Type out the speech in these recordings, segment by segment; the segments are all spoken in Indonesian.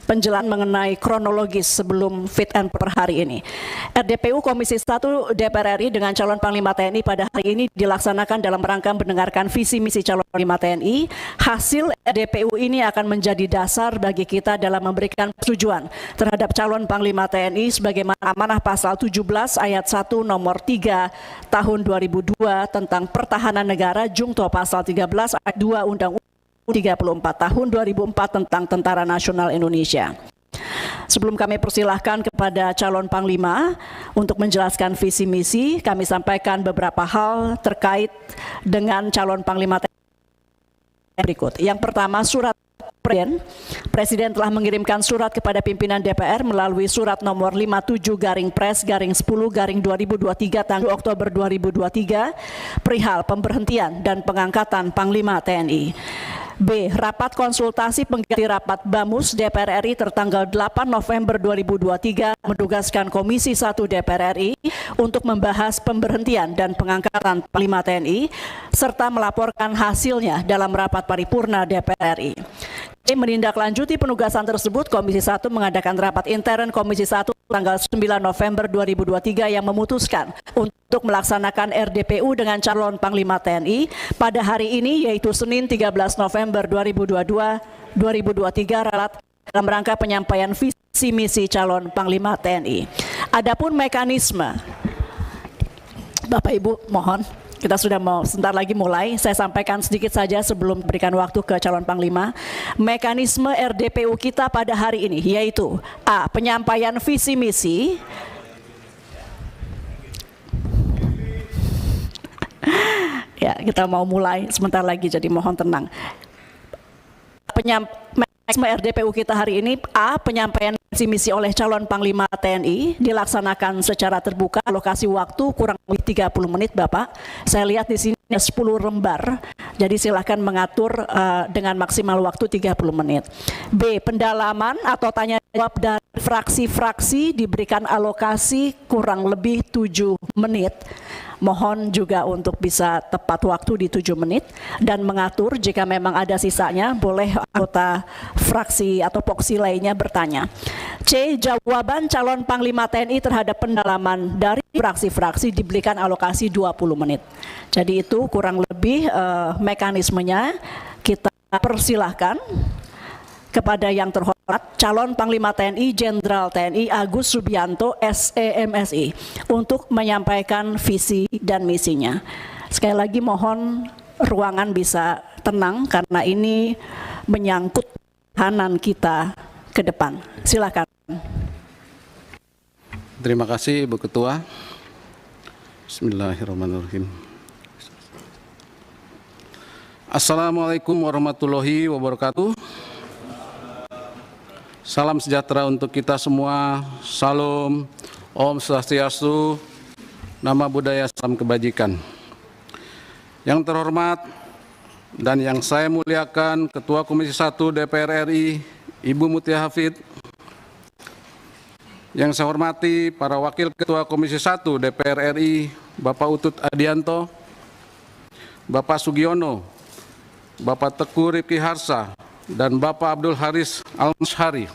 penjelasan mengenai kronologis sebelum fit and proper hari ini. RDPU Komisi 1 DPR RI dengan calon Panglima TNI pada hari ini dilaksanakan dalam rangka mendengarkan visi misi calon Panglima TNI. Hasil RDPU ini akan menjadi dasar bagi kita dalam memberikan persetujuan terhadap calon Panglima TNI sebagaimana amanah pasal 17 ayat 1 nomor 3 tahun 2002 tentang pertahanan negara jungto pasal 13 ayat 2 Undang-Undang 34 tahun 2004 tentang Tentara Nasional Indonesia. Sebelum kami persilahkan kepada calon Panglima untuk menjelaskan visi misi, kami sampaikan beberapa hal terkait dengan calon Panglima TNI berikut. Yang pertama, surat Presiden telah mengirimkan surat kepada pimpinan DPR melalui surat nomor 57-Pres-10-2023 tanggal Oktober 2023 perihal pemberhentian dan pengangkatan Panglima TNI. B. Rapat konsultasi pengganti rapat BAMUS DPR RI tertanggal 8 November 2023 menugaskan Komisi 1 DPR RI untuk membahas pemberhentian dan pengangkatan Panglima TNI serta melaporkan hasilnya dalam rapat paripurna DPR RI. Menindaklanjuti penugasan tersebut, Komisi 1 mengadakan rapat intern Komisi 1 tanggal 9 November 2023 yang memutuskan untuk melaksanakan RDPU dengan calon Panglima TNI pada hari ini, yaitu Senin 13 November 2023 dalam rangka penyampaian visi misi calon Panglima TNI. Adapun mekanisme, Bapak Ibu mohon, kita sudah mau sebentar lagi mulai, saya sampaikan sedikit saja sebelum berikan waktu ke calon Panglima. Mekanisme RDPU kita pada hari ini yaitu A. Penyampaian visi misi. Ya, kita mau mulai sebentar lagi, jadi mohon tenang. Mekanisme RDPU kita hari ini, A. Penyampaian visi misi oleh calon Panglima TNI dilaksanakan secara terbuka, alokasi waktu kurang lebih 30 menit Bapak. Saya lihat di sini 10 lembar, jadi silakan mengatur dengan maksimal waktu 30 menit. B. Pendalaman atau tanya jawab dari fraksi-fraksi diberikan alokasi kurang lebih 7 menit. Mohon juga untuk bisa tepat waktu di 7 menit dan mengatur jika memang ada sisanya boleh anggota fraksi atau poksi lainnya bertanya. C. Jawaban calon Panglima TNI terhadap pendalaman dari fraksi-fraksi diberikan alokasi 20 menit. Jadi itu kurang lebih mekanismenya. Kita persilahkan kepada yang terhormat calon Panglima TNI Jenderal TNI Agus Subianto SEMSI untuk menyampaikan visi dan misinya. Sekali lagi mohon ruangan bisa tenang karena ini menyangkut pertahanan kita ke depan. Silakan. Terima kasih Ibu Ketua. Bismillahirrahmanirrahim. Assalamualaikum warahmatullahi wabarakatuh. Salam sejahtera untuk kita semua. Salam, Om Swastiastu, Nama Budaya, Salam Kebajikan. Yang terhormat dan yang saya muliakan Ketua Komisi 1 DPR RI, Ibu Mutia Hafid. Yang saya hormati para Wakil Ketua Komisi 1 DPR RI, Bapak Utut Adianto, Bapak Sugiono, Bapak Teguh Rifki Harsa, dan Bapak Abdul Haris Al-Mashari.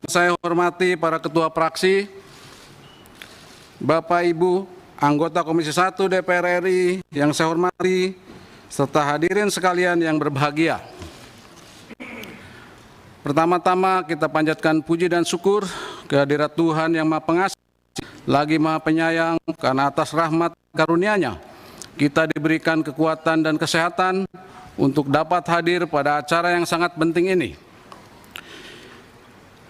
Saya hormati para ketua fraksi, Bapak Ibu anggota Komisi 1 DPR RI yang saya hormati, serta hadirin sekalian yang berbahagia. Pertama-tama kita panjatkan puji dan syukur kehadirat Tuhan yang Maha Pengasih, lagi Maha Penyayang, karena atas rahmat karunia-Nya kita diberikan kekuatan dan kesehatan untuk dapat hadir pada acara yang sangat penting ini.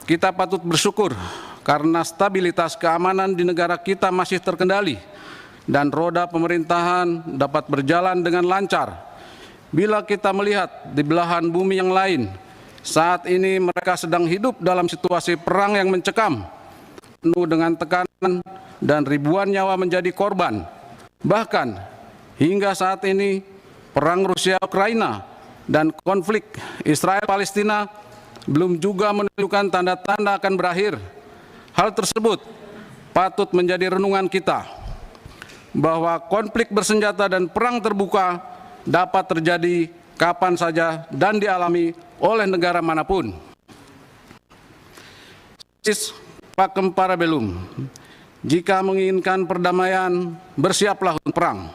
Kita patut bersyukur karena stabilitas keamanan di negara kita masih terkendali dan roda pemerintahan dapat berjalan dengan lancar. Bila kita melihat di belahan bumi yang lain, saat ini mereka sedang hidup dalam situasi perang yang mencekam, penuh dengan tekanan dan ribuan nyawa menjadi korban. Bahkan hingga saat ini perang Rusia-Ukraina dan konflik Israel-Palestina belum juga menunjukkan tanda-tanda akan berakhir. Hal tersebut patut menjadi renungan kita bahwa konflik bersenjata dan perang terbuka dapat terjadi kapan saja dan dialami oleh negara manapun. Pacem para bellum. Jika menginginkan perdamaian, bersiaplah untuk perang.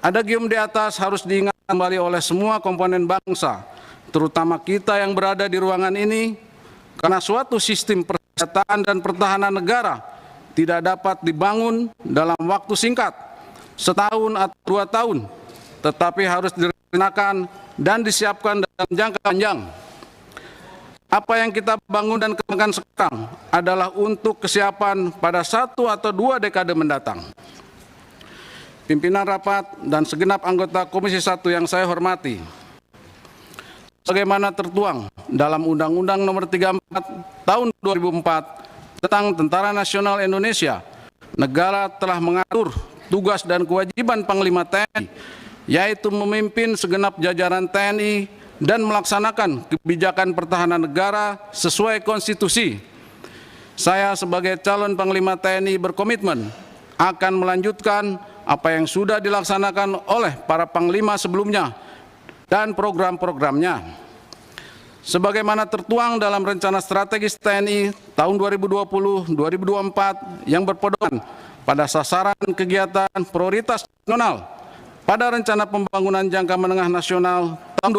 Adagium di atas harus diingat kembali oleh semua komponen bangsa, terutama kita yang berada di ruangan ini, karena suatu sistem persenjataan dan pertahanan negara tidak dapat dibangun dalam waktu singkat, setahun atau 2 tahun, tetapi harus direncanakan dan disiapkan dalam jangka panjang. Apa yang kita bangun dan kembangkan sekarang adalah untuk kesiapan pada 1 atau 2 dekade mendatang. Pimpinan rapat dan segenap anggota Komisi 1 yang saya hormati, sebagaimana tertuang dalam Undang-Undang Nomor 34 Tahun 2004 tentang Tentara Nasional Indonesia, negara telah mengatur tugas dan kewajiban Panglima TNI, yaitu memimpin segenap jajaran TNI dan melaksanakan kebijakan pertahanan negara sesuai konstitusi. Saya sebagai calon Panglima TNI berkomitmen akan melanjutkan apa yang sudah dilaksanakan oleh para Panglima sebelumnya dan program-programnya. Sebagaimana tertuang dalam Rencana Strategis TNI tahun 2020-2024 yang berpedoman pada sasaran kegiatan prioritas nasional pada Rencana Pembangunan Jangka Menengah Nasional tahun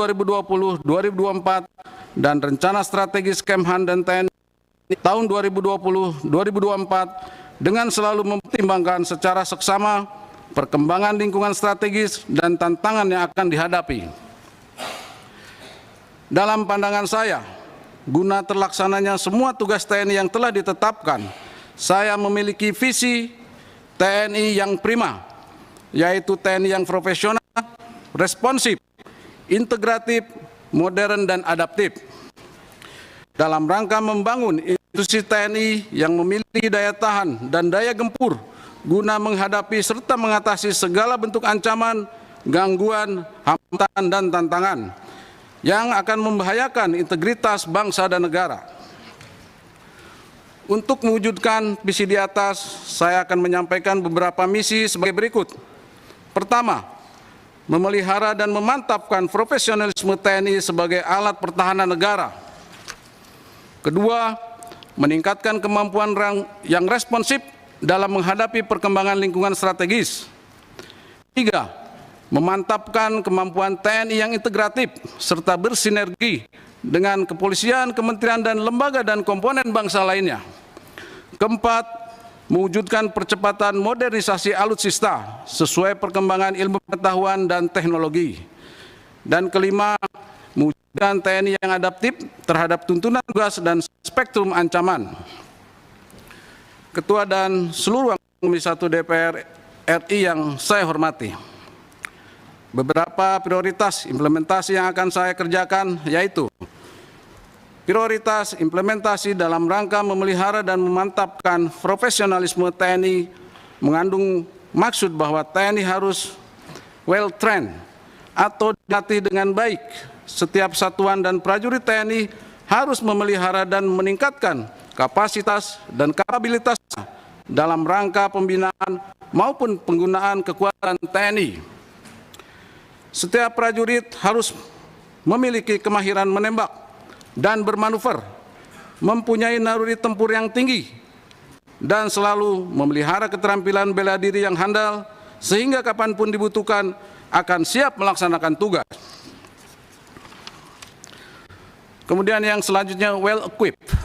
2020-2024 dan Rencana Strategis Kemhan dan TNI tahun 2020-2024 dengan selalu mempertimbangkan secara seksama perkembangan lingkungan strategis dan tantangan yang akan dihadapi. Dalam pandangan saya, guna terlaksananya semua tugas TNI yang telah ditetapkan, saya memiliki visi TNI yang prima, yaitu TNI yang profesional, responsif, integratif, modern, dan adaptif. Dalam rangka membangun institusi TNI yang memiliki daya tahan dan daya gempur guna menghadapi serta mengatasi segala bentuk ancaman, gangguan, hambatan, dan tantangan yang akan membahayakan integritas bangsa dan negara. Untuk mewujudkan visi di atas, saya akan menyampaikan beberapa misi sebagai berikut. Pertama, memelihara dan memantapkan profesionalisme TNI sebagai alat pertahanan negara. Kedua, meningkatkan kemampuan yang responsif dalam menghadapi perkembangan lingkungan strategis. Tiga, memantapkan kemampuan TNI yang integratif serta bersinergi dengan kepolisian, kementerian, dan lembaga dan komponen bangsa lainnya. Keempat, mewujudkan percepatan modernisasi alutsista sesuai perkembangan ilmu pengetahuan dan teknologi. Dan kelima, mewujudkan TNI yang adaptif terhadap tuntunan tugas dan spektrum ancaman. Ketua dan seluruh anggota Komisi 1 DPR RI yang saya hormati, beberapa prioritas implementasi yang akan saya kerjakan yaitu prioritas implementasi dalam rangka memelihara dan memantapkan profesionalisme TNI mengandung maksud bahwa TNI harus well trained atau dilatih dengan baik. Setiap satuan dan prajurit TNI harus memelihara dan meningkatkan kapasitas dan kapabilitasnya dalam rangka pembinaan maupun penggunaan kekuatan TNI. Setiap prajurit harus memiliki kemahiran menembak dan bermanuver, mempunyai naluri tempur yang tinggi, dan selalu memelihara keterampilan bela diri yang handal, sehingga kapanpun dibutuhkan akan siap melaksanakan tugas. Kemudian yang selanjutnya well equipped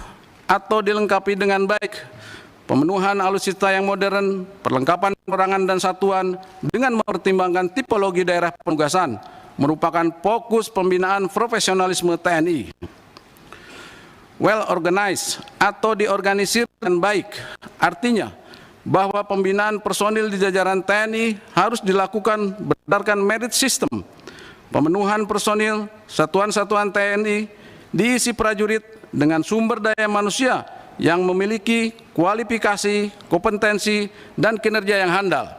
atau dilengkapi dengan baik, pemenuhan alutsista yang modern, perlengkapan perangan dan satuan dengan mempertimbangkan tipologi daerah penugasan merupakan fokus pembinaan profesionalisme TNI. Well organized atau diorganisir dengan baik, artinya bahwa pembinaan personil di jajaran TNI harus dilakukan berdasarkan merit system. Pemenuhan personil satuan-satuan TNI diisi prajurit dengan sumber daya manusia yang memiliki kualifikasi, kompetensi, dan kinerja yang handal.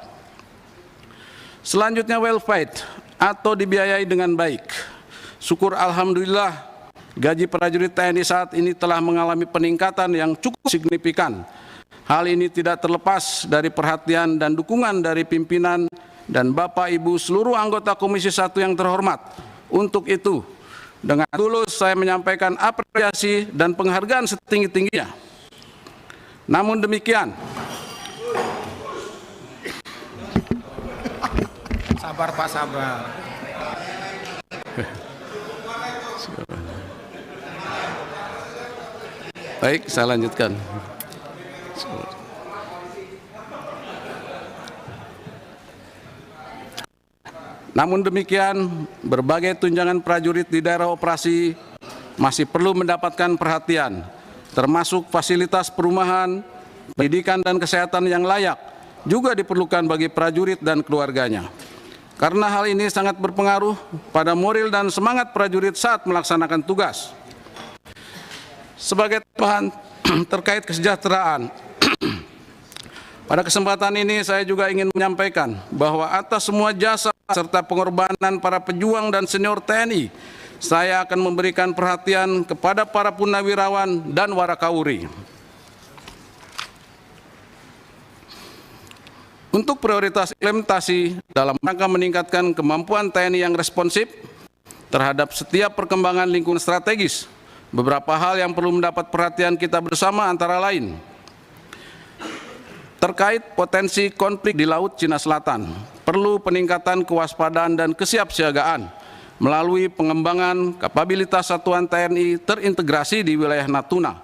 Selanjutnya well paid atau dibiayai dengan baik. Syukur alhamdulillah, gaji prajurit TNI saat ini telah mengalami peningkatan yang cukup signifikan. Hal ini tidak terlepas dari perhatian dan dukungan dari pimpinan dan Bapak Ibu seluruh anggota Komisi 1 yang terhormat. Untuk itu, Dengan tulus saya menyampaikan apresiasi dan penghargaan setinggi-tingginya. Namun demikian, sabar Pak, sabar. baik, saya lanjutkan. Namun demikian, berbagai tunjangan prajurit di daerah operasi masih perlu mendapatkan perhatian, termasuk fasilitas perumahan, pendidikan dan kesehatan yang layak juga diperlukan bagi prajurit dan keluarganya. Karena hal ini sangat berpengaruh pada moral dan semangat prajurit saat melaksanakan tugas. Sebagai tambahan terkait kesejahteraan, pada kesempatan ini saya juga ingin menyampaikan bahwa atas semua jasa serta pengorbanan para pejuang dan senior TNI, saya akan memberikan perhatian kepada para purnawirawan dan warakauri. Untuk prioritas implementasi dalam rangka meningkatkan kemampuan TNI yang responsif terhadap setiap perkembangan lingkungan strategis, beberapa hal yang perlu mendapat perhatian kita bersama antara lain: terkait potensi konflik di Laut Cina Selatan, perlu peningkatan kewaspadaan dan kesiapsiagaan melalui pengembangan kapabilitas satuan TNI terintegrasi di wilayah Natuna,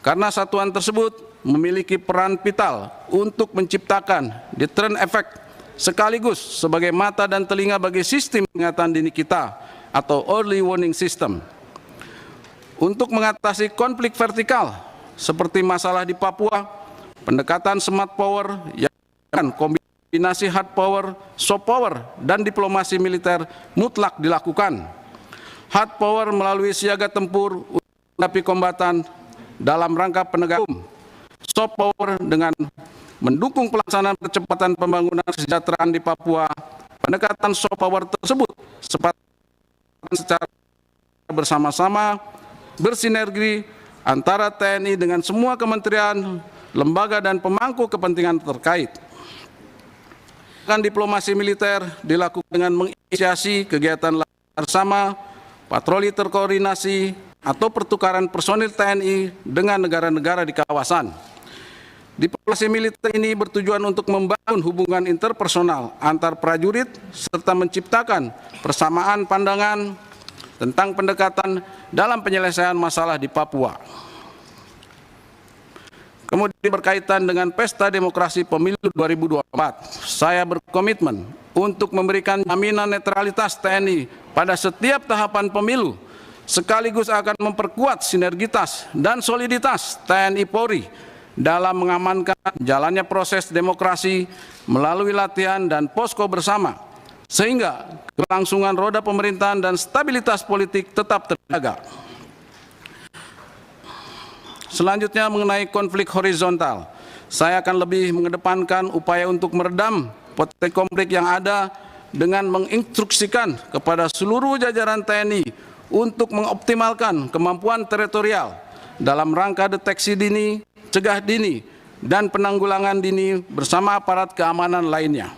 karena satuan tersebut memiliki peran vital untuk menciptakan deterrent effect sekaligus sebagai mata dan telinga bagi sistem peringatan dini kita atau early warning system. Untuk mengatasi konflik vertikal seperti masalah di Papua, pendekatan smart power yang kombinasi hard power, soft power, dan diplomasi militer mutlak dilakukan. Hard power melalui siaga tempur untuk menghadapi kombatan dalam rangka penegakan hukum. Soft power dengan mendukung pelaksanaan percepatan pembangunan kesejahteraan di Papua. Pendekatan soft power tersebut secara bersama-sama bersinergi antara TNI dengan semua kementerian, lembaga dan pemangku kepentingan terkait. Diplomasi militer dilakukan dengan menginisiasi kegiatan bersama, patroli terkoordinasi, atau pertukaran personil TNI dengan negara-negara di kawasan. Diplomasi militer ini bertujuan untuk membangun hubungan interpersonal antar prajurit serta menciptakan persamaan pandangan tentang pendekatan dalam penyelesaian masalah di Papua. Kemudian berkaitan dengan Pesta Demokrasi Pemilu 2024, saya berkomitmen untuk memberikan jaminan netralitas TNI pada setiap tahapan pemilu, sekaligus akan memperkuat sinergitas dan soliditas TNI Polri dalam mengamankan jalannya proses demokrasi melalui latihan dan posko bersama, sehingga kelangsungan roda pemerintahan dan stabilitas politik tetap terjaga. Selanjutnya mengenai konflik horizontal, saya akan lebih mengedepankan upaya untuk meredam potensi konflik yang ada dengan menginstruksikan kepada seluruh jajaran TNI untuk mengoptimalkan kemampuan teritorial dalam rangka deteksi dini, cegah dini, dan penanggulangan dini bersama aparat keamanan lainnya.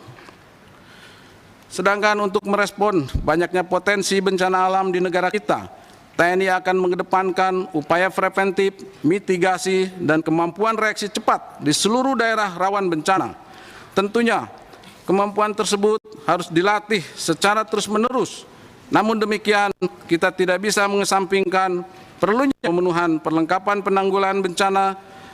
Sedangkan untuk merespon banyaknya potensi bencana alam di negara kita, TNI akan mengedepankan upaya preventif, mitigasi, dan kemampuan reaksi cepat di seluruh daerah rawan bencana. Tentunya, kemampuan tersebut harus dilatih secara terus-menerus. Namun demikian, kita tidak bisa mengesampingkan perlunya pemenuhan perlengkapan penanggulangan bencana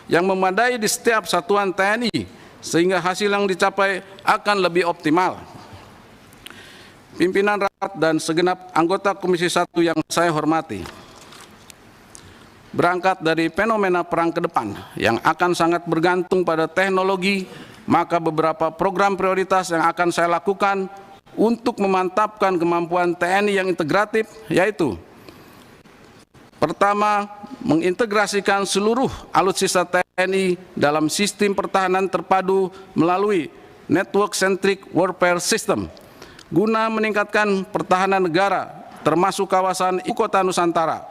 yang memadai di setiap satuan TNI, sehingga hasil yang dicapai akan lebih optimal. Pimpinan rapat dan segenap anggota Komisi 1 yang saya hormati, berangkat dari fenomena perang ke depan yang akan sangat bergantung pada teknologi, maka beberapa program prioritas yang akan saya lakukan untuk memantapkan kemampuan TNI yang integratif, yaitu: pertama, mengintegrasikan seluruh alutsista TNI dalam sistem pertahanan terpadu melalui Network Centric Warfare System, guna meningkatkan pertahanan negara termasuk kawasan ibu kota Nusantara.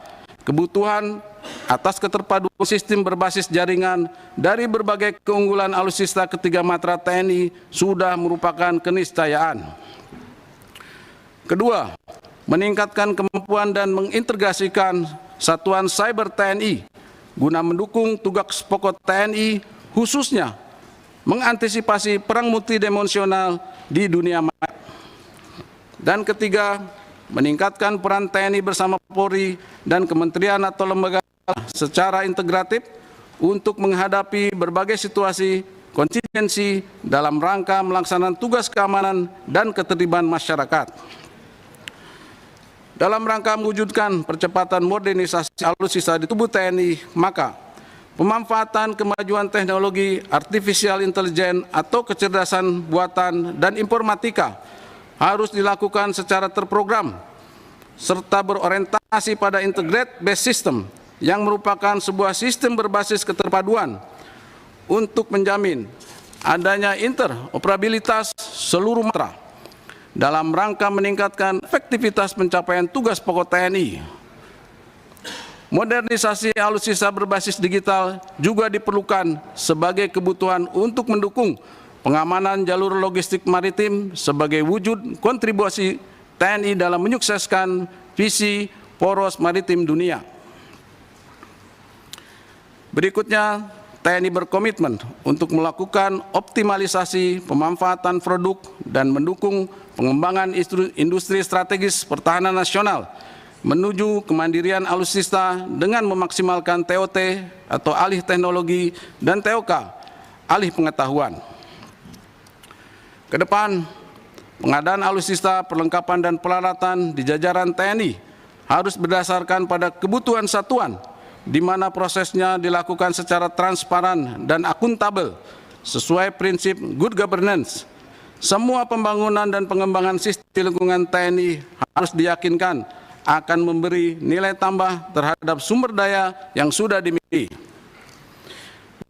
Kebutuhan atas keterpaduan sistem berbasis jaringan dari berbagai keunggulan alutsista ketiga matra TNI sudah merupakan keniscayaan. Kedua, meningkatkan kemampuan dan mengintegrasikan satuan cyber TNI guna mendukung tugas pokok TNI, khususnya mengantisipasi perang multidimensional di dunia maya. Dan ketiga, meningkatkan peran TNI bersama Polri dan kementerian atau lembaga secara integratif untuk menghadapi berbagai situasi kontingensi dalam rangka melaksanakan tugas keamanan dan ketertiban masyarakat. Dalam rangka mewujudkan percepatan modernisasi alutsista di tubuh TNI, maka pemanfaatan kemajuan teknologi artificial intelligence atau kecerdasan buatan dan informatika harus dilakukan secara terprogram serta berorientasi pada integrated based system yang merupakan sebuah sistem berbasis keterpaduan untuk menjamin adanya interoperabilitas seluruh matra dalam rangka meningkatkan efektivitas pencapaian tugas pokok TNI. Modernisasi alutsista berbasis digital juga diperlukan sebagai kebutuhan untuk mendukung pengamanan jalur logistik maritim sebagai wujud kontribusi TNI dalam menyukseskan visi poros maritim dunia. Berikutnya, TNI berkomitmen untuk melakukan optimalisasi pemanfaatan produk dan mendukung pengembangan industri strategis pertahanan nasional menuju kemandirian alutsista dengan memaksimalkan TOT atau alih teknologi dan TOK, alih pengetahuan. Kedepan, pengadaan alutsista, perlengkapan dan peralatan di jajaran TNI harus berdasarkan pada kebutuhan satuan, di mana prosesnya dilakukan secara transparan dan akuntabel sesuai prinsip good governance. Semua pembangunan dan pengembangan sistem di lingkungan TNI harus diyakinkan akan memberi nilai tambah terhadap sumber daya yang sudah dimiliki.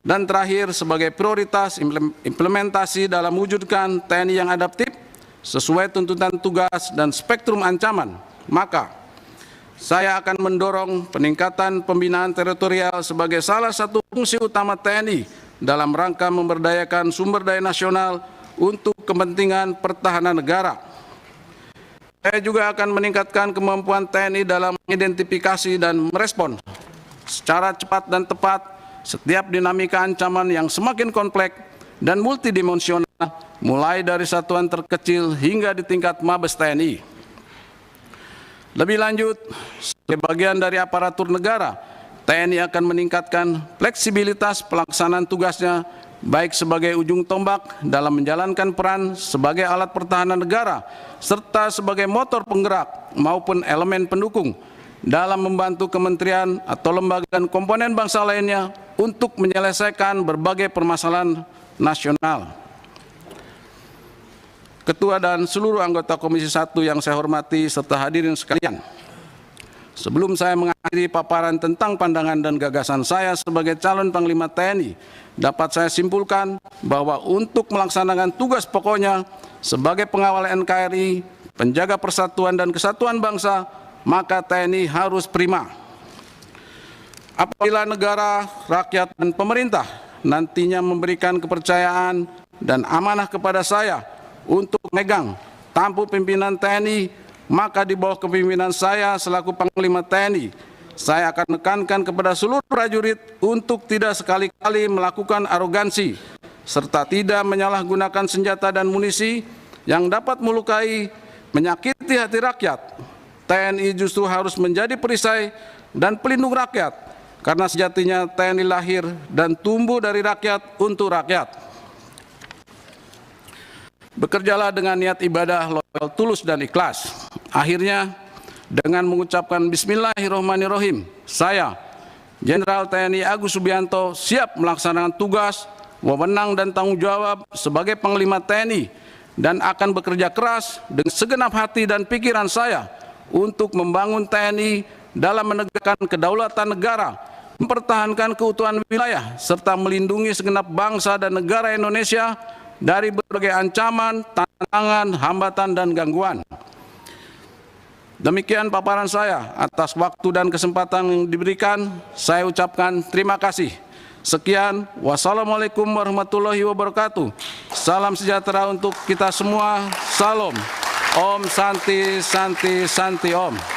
Dan terakhir, sebagai prioritas implementasi dalam mewujudkan TNI yang adaptif sesuai tuntutan tugas dan spektrum ancaman, maka saya akan mendorong peningkatan pembinaan teritorial sebagai salah satu fungsi utama TNI dalam rangka memberdayakan sumber daya nasional untuk kepentingan pertahanan negara. Saya juga akan meningkatkan kemampuan TNI dalam mengidentifikasi dan merespon secara cepat dan tepat setiap dinamika ancaman yang semakin kompleks dan multidimensional, mulai dari satuan terkecil hingga di tingkat Mabes TNI. Lebih lanjut, sebagai bagian dari aparatur negara, TNI akan meningkatkan fleksibilitas pelaksanaan tugasnya, baik sebagai ujung tombak dalam menjalankan peran sebagai alat pertahanan negara, serta sebagai motor penggerak maupun elemen pendukung dalam membantu kementerian atau lembaga dan komponen bangsa lainnya untuk menyelesaikan berbagai permasalahan nasional. Ketua dan seluruh anggota Komisi 1 yang saya hormati serta hadirin sekalian, sebelum saya mengakhiri paparan tentang pandangan dan gagasan saya sebagai calon Panglima TNI, dapat saya simpulkan bahwa untuk melaksanakan tugas pokoknya sebagai pengawal NKRI, penjaga persatuan dan kesatuan bangsa, maka TNI harus prima. Apabila negara, rakyat, dan pemerintah nantinya memberikan kepercayaan dan amanah kepada saya untuk megang tampuk pimpinan TNI, maka di bawah kepemimpinan saya selaku Panglima TNI, saya akan menekankan kepada seluruh prajurit untuk tidak sekali-kali melakukan arogansi, serta tidak menyalahgunakan senjata dan munisi yang dapat melukai, menyakiti hati rakyat. TNI justru harus menjadi perisai dan pelindung rakyat, karena sejatinya TNI lahir dan tumbuh dari rakyat untuk rakyat. Bekerjalah dengan niat ibadah, loyal, tulus, dan ikhlas. Akhirnya, dengan mengucapkan Bismillahirrahmanirrahim, saya, Jenderal TNI Agus Subianto, siap melaksanakan tugas, wewenang, dan tanggung jawab sebagai Panglima TNI, dan akan bekerja keras dengan segenap hati dan pikiran saya untuk membangun TNI dalam menegakkan kedaulatan negara, mempertahankan keutuhan wilayah, serta melindungi segenap bangsa dan negara Indonesia dari berbagai ancaman, tantangan, hambatan, dan gangguan. Demikian paparan saya. Atas waktu dan kesempatan yang diberikan, saya ucapkan terima kasih. Sekian, wassalamualaikum warahmatullahi wabarakatuh. Salam sejahtera untuk kita semua. Salam. Om Santi Santi Santi Om.